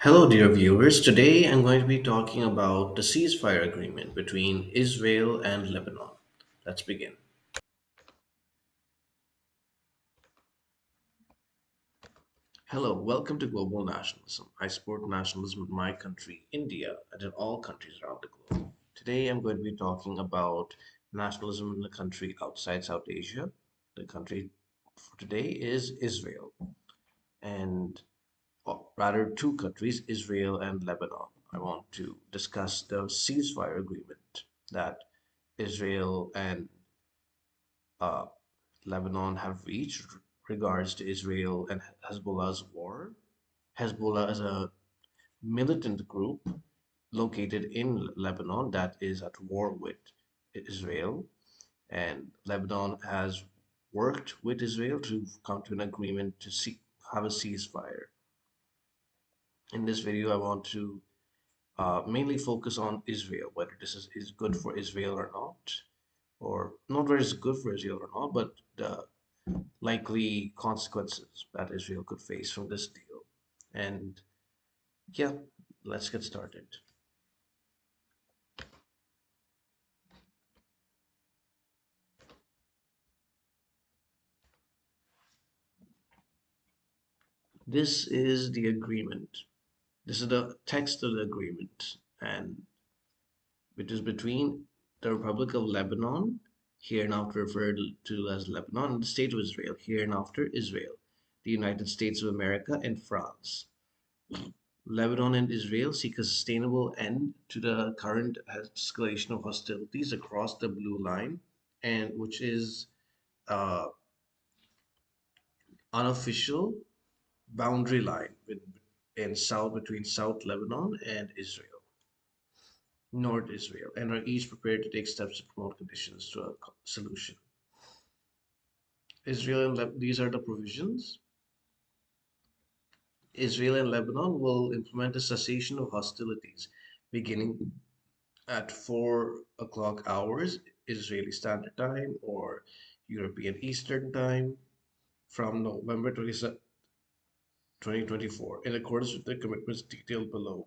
Hello, dear viewers. Today I'm going to be talking about the ceasefire agreement between Israel and Lebanon. Let's begin. Hello, welcome to Global Nationalism. I support nationalism in my country, India, and in all countries around the globe. Today I'm going to be talking about nationalism in a country outside South Asia. The country for today is Israel, and or rather two countries, Israel and Lebanon. I want to discuss the ceasefire agreement that Israel and uh, Lebanon have reached regards to Israel and Hezbollah's war. Hezbollah is a militant group located in Lebanon that is at war with Israel, and Lebanon has worked with Israel to come to an agreement to have a ceasefire. In this video, I want to mainly focus on Israel, whether this is good for Israel or not, or not whether it's good for Israel or not, but the likely consequences that Israel could face from this deal. And yeah, let's get started. This is the agreement. This is the text of the agreement, and which is between the Republic of Lebanon, hereinafter referred to as Lebanon, and the State of Israel, hereinafter Israel, the United States of America, and France. Lebanon and Israel seek a sustainable end to the current escalation of hostilities across the Blue Line, and which is uh, unofficial boundary line in south between South Lebanon and Israel, North Israel, and are each prepared to take steps to promote conditions to a solution. These are the provisions. Israel and Lebanon will implement a cessation of hostilities beginning at 4 o'clock hours Israeli Standard Time or European Eastern Time from November 27, 2024, in accordance with the commitments detailed below.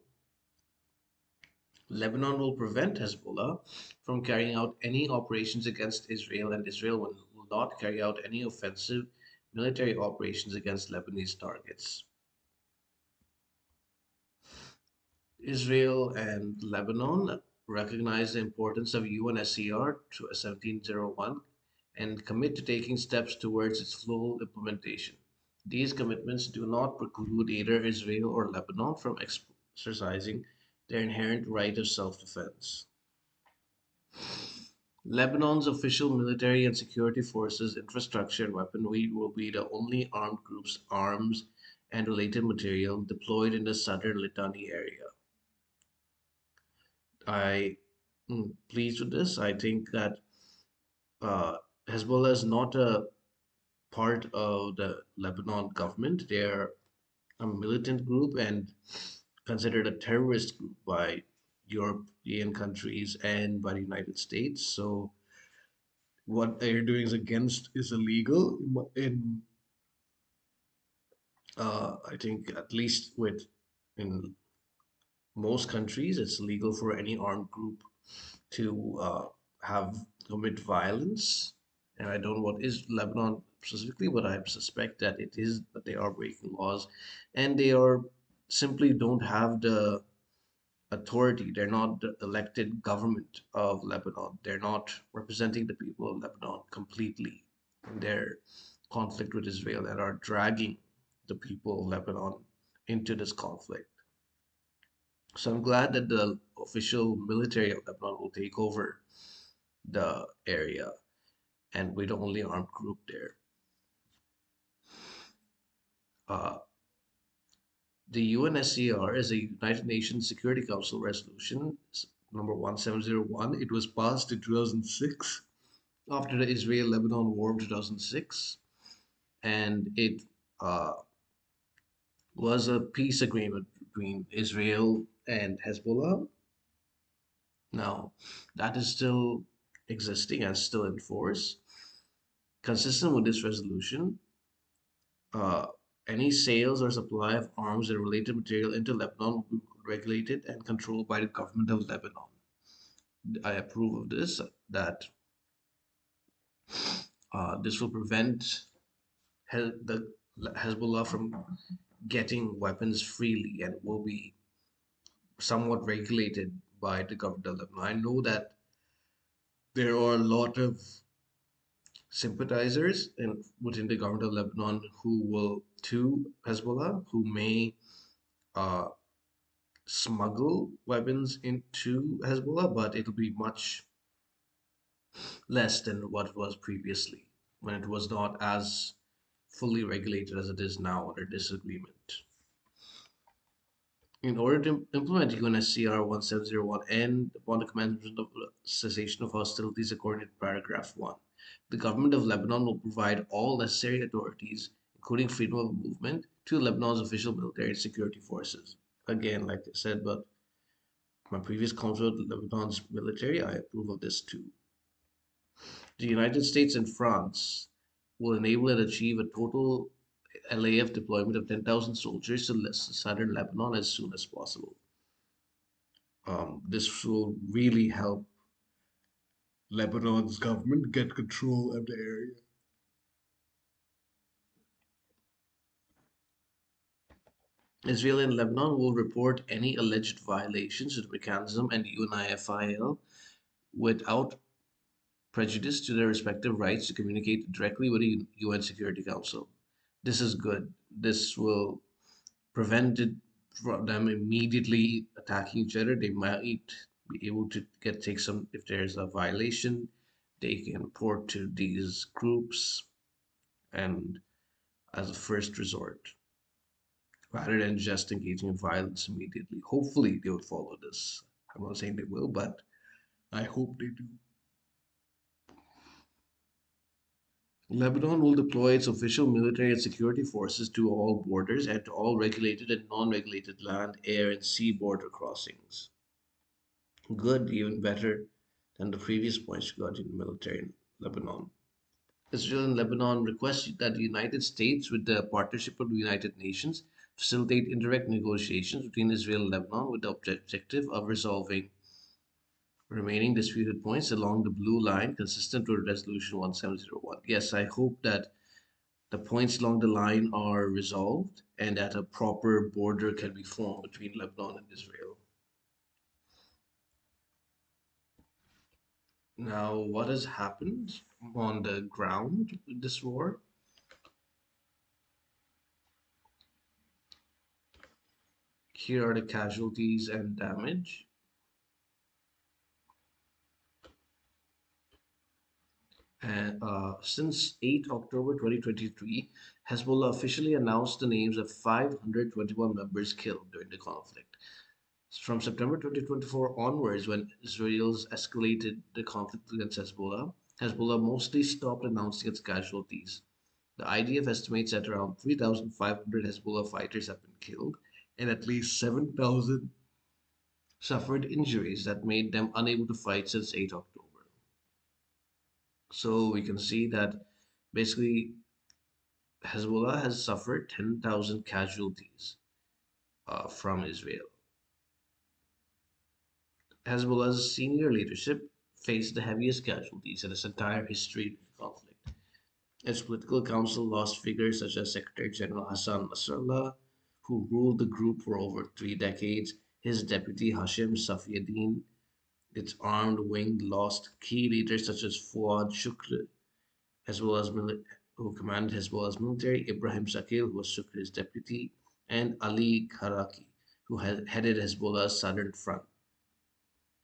Lebanon will prevent Hezbollah from carrying out any operations against Israel, and Israel will not carry out any offensive military operations against Lebanese targets. Israel and Lebanon recognize the importance of UNSCR 1701 and commit to taking steps towards its full implementation. These commitments do not preclude either Israel or Lebanon from exercising their inherent right of self-defense. Lebanon's official military and security forces, infrastructure, and weaponry will be the only armed groups, arms, and related material deployed in the southern Litani area. I am pleased with this. I think that uh, Hezbollah is not a part of the Lebanon government. They are a militant group and considered a terrorist group by European countries and by the United States. So what they're doing is illegal in I think at least with in most countries it's illegal for any armed group to have commit violence. And I don't know what is Lebanon specifically, but I suspect that it is that they are breaking laws, and they are simply don't have the authority. They're not the elected government of Lebanon. They're not representing the people of Lebanon completely in their conflict with Israel and are dragging the people of Lebanon into this conflict. So I'm glad that the official military of Lebanon will take over the area and we're the only armed group there. Uh, the UNSCR is a United Nations Security Council resolution number 1701. It was passed in 2006 after the Israel-Lebanon War of 2006, and it uh, was a peace agreement between Israel and Hezbollah. Now, that is still existing and still in force. Consistent with this resolution, uh, Any sales or supply of arms and related material into Lebanon will be regulated and controlled by the government of Lebanon. I approve of this, that this will prevent the Hezbollah from getting weapons freely and will be somewhat regulated by the government of Lebanon. I know that there are a lot of sympathizers within the government of Lebanon who will to Hezbollah, who may uh, smuggle weapons into Hezbollah, but it'll be much less than what it was previously when it was not as fully regulated as it is now under this agreement. In order to implement UNSCR 1701 and upon the commencement of cessation of hostilities according to paragraph 1, the government of Lebanon will provide all necessary authorities, including freedom of movement, to Lebanon's official military and security forces. Again, like I said, but my previous comments with Lebanon's military, I approve of this too. The United States and France will enable and achieve a total LAF deployment of 10,000 soldiers to southern Lebanon as soon as possible. This will really help Lebanon's government get control of the area. Israel and Lebanon will report any alleged violations of the mechanism and UNIFIL without prejudice to their respective rights to communicate directly with the UN Security Council. This is good. This will prevent it from them immediately attacking each other. They might be able to take some, if there's a violation, they can report to these groups and as a first resort rather than just engaging in violence immediately. Hopefully, they would follow this. I'm not saying they will, but I hope they do. Lebanon will deploy its official military and security forces to all borders and to all regulated and non regulated land, air, and sea border crossings. Good, even better than the previous points regarding the military in Lebanon. Israel and Lebanon request that the United States, with the partnership of the United Nations, facilitate indirect negotiations between Israel and Lebanon with the objective of resolving remaining disputed points along the blue line consistent with Resolution 1701. Yes, I hope that the points along the line are resolved and that a proper border can be formed between Lebanon and Israel. Now, what has happened on the ground with this war? Here are the casualties and damage. And since 8 October 2023, Hezbollah officially announced the names of 521 members killed during the conflict. From September 2024 onwards, when Israel's escalated the conflict against Hezbollah, Hezbollah mostly stopped announcing its casualties. The IDF estimates that around 3,500 Hezbollah fighters have been killed, and at least 7,000 suffered injuries that made them unable to fight since 8 October. So we can see that basically Hezbollah has suffered 10,000 casualties from Israel. Hezbollah's senior leadership faced the heaviest casualties in its entire history of the conflict. Its political council lost figures such as Secretary General Hassan Nasrallah, who ruled the group for over 3 decades, his deputy Hashim Safiuddin. Its armed wing lost key leaders such as Fuad Shukr, who commanded Hezbollah's military, Ibrahim Shakil, who was Shukr's deputy, and Ali Karaki, who headed Hezbollah's southern front.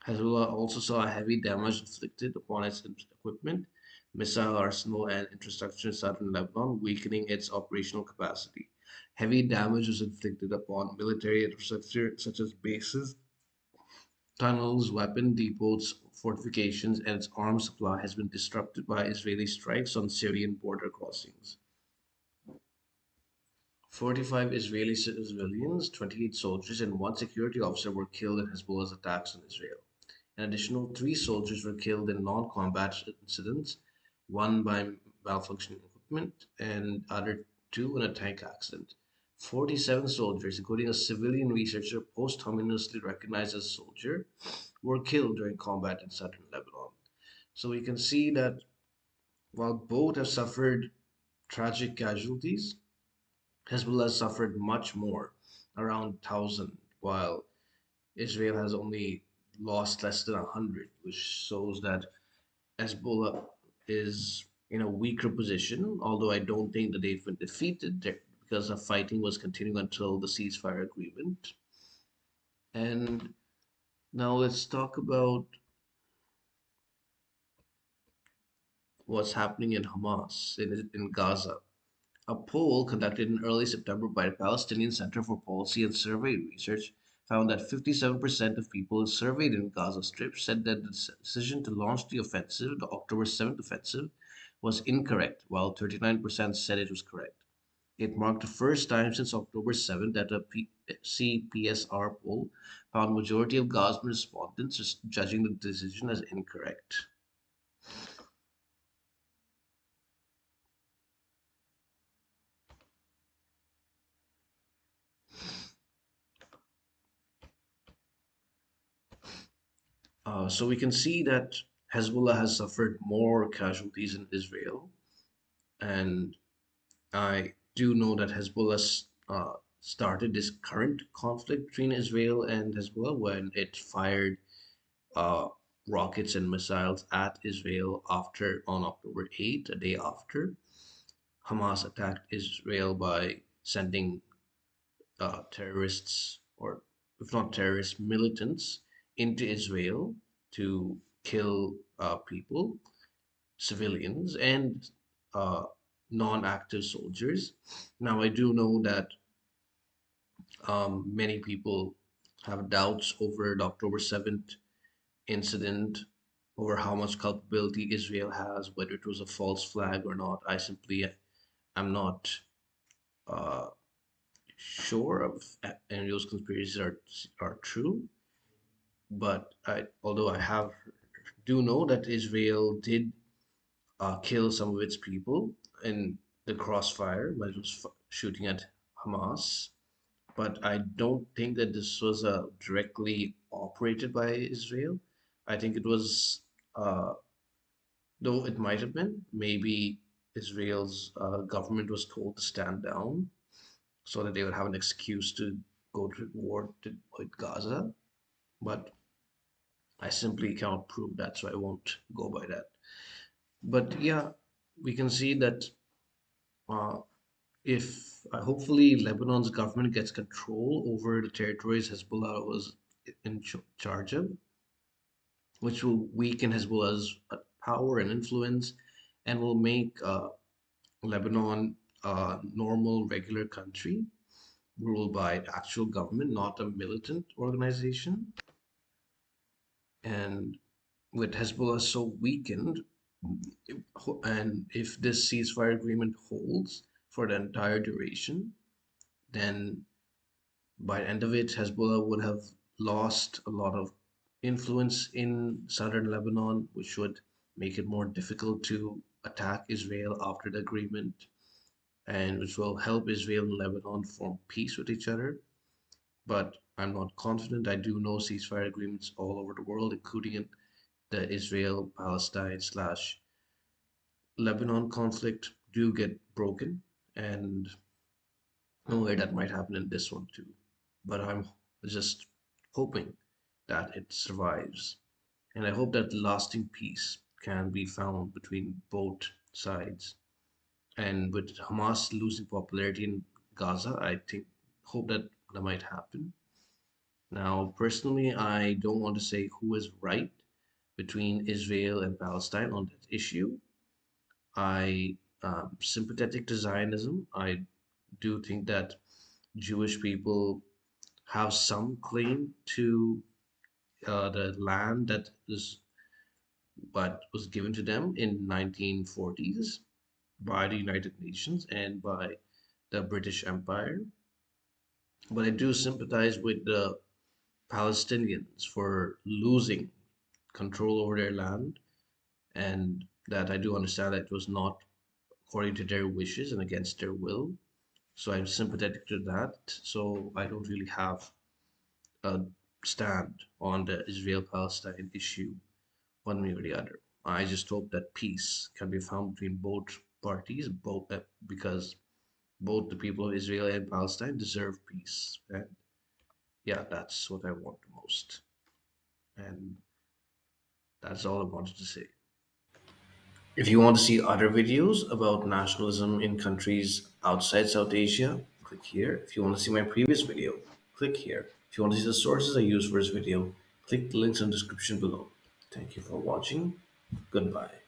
Hezbollah also saw heavy damage inflicted upon its equipment, missile arsenal, and infrastructure in southern Lebanon, weakening its operational capacity. Heavy damage was inflicted upon military infrastructure such as bases, tunnels, weapon depots, fortifications, and its arms supply has been disrupted by Israeli strikes on Syrian border crossings. 45 Israeli civilians, 28 soldiers, and one security officer were killed in Hezbollah's attacks on Israel. An additional 3 soldiers were killed in non-combat incidents, one by malfunctioning equipment and other 2 in a tank accident. 47 soldiers, including a civilian researcher posthumously recognized as a soldier, were killed during combat in southern Lebanon. So we can see that while both have suffered tragic casualties, Hezbollah suffered much more, around 1,000, while Israel has only lost less than 100, which shows that Hezbollah is in a weaker position, although I don't think that they've been defeated there because the fighting was continuing until the ceasefire agreement. And now let's talk about what's happening in Hamas in Gaza. A poll conducted in early September by the Palestinian Center for Policy and Survey Research found that 57% of people surveyed in Gaza Strip said that the decision to launch the offensive, the October 7th offensive, was incorrect, while 39% said it was correct. It marked the first time since October 7th that a CPSR poll found majority of Gaza respondents judging the decision as incorrect. So we can see that Hezbollah has suffered more casualties in Israel, and I do know that Hezbollah started this current conflict between Israel and Hezbollah when it fired uh, rockets and missiles at Israel after on October 8th, a day after Hamas attacked Israel by sending terrorists, or if not terrorists, militants into Israel to kill people, civilians, and uh, non active soldiers. Now, I do know that many people have doubts over the October 7th incident, over how much culpability Israel has, whether it was a false flag or not. I simply am not uh, sure of any of those conspiracies are true. But although I have do know that Israel did kill some of its people in the crossfire when it was shooting at Hamas, but I don't think that this was directly operated by Israel. I think it was, though it might have been, maybe Israel's government was told to stand down so that they would have an excuse to go to war with Gaza. But I simply cannot prove that, so I won't go by that. But yeah, we can see that uh, if hopefully Lebanon's government gets control over the territories Hezbollah was in charge of, which will weaken Hezbollah's power and influence and will make Lebanon a normal, regular country ruled by the actual government, not a militant organization. And with Hezbollah so weakened, and if this ceasefire agreement holds for the entire duration, then by the end of it, Hezbollah would have lost a lot of influence in southern Lebanon, which would make it more difficult to attack Israel after the agreement, and which will help Israel and Lebanon form peace with each other. But I'm not confident. I do know ceasefire agreements all over the world, including in the Israel Palestine slash Lebanon conflict, do get broken, and no way that might happen in this one too. But I'm just hoping that it survives. And I hope that lasting peace can be found between both sides. And with Hamas losing popularity in Gaza, I hope that that might happen. Now, personally, I don't want to say who is right between Israel and Palestine on that issue. I sympathetic to Zionism. I do think that Jewish people have some claim to the land that is what was given to them in 1940s by the United Nations and by the British Empire. But I do sympathize with the Palestinians for losing control over their land, and that I do understand that it was not according to their wishes and against their will. So I'm sympathetic to that. So I don't really have a stand on the Israel Palestine issue one way or the other. I just hope that peace can be found between both parties, because both the people of Israel and Palestine deserve peace. And yeah, that's what I want the most. And that's all I wanted to say. If you want to see other videos about nationalism in countries outside South Asia, click here. If you want to see my previous video, click here. If you want to see the sources I use for this video, click the links in the description below. Thank you for watching. Goodbye.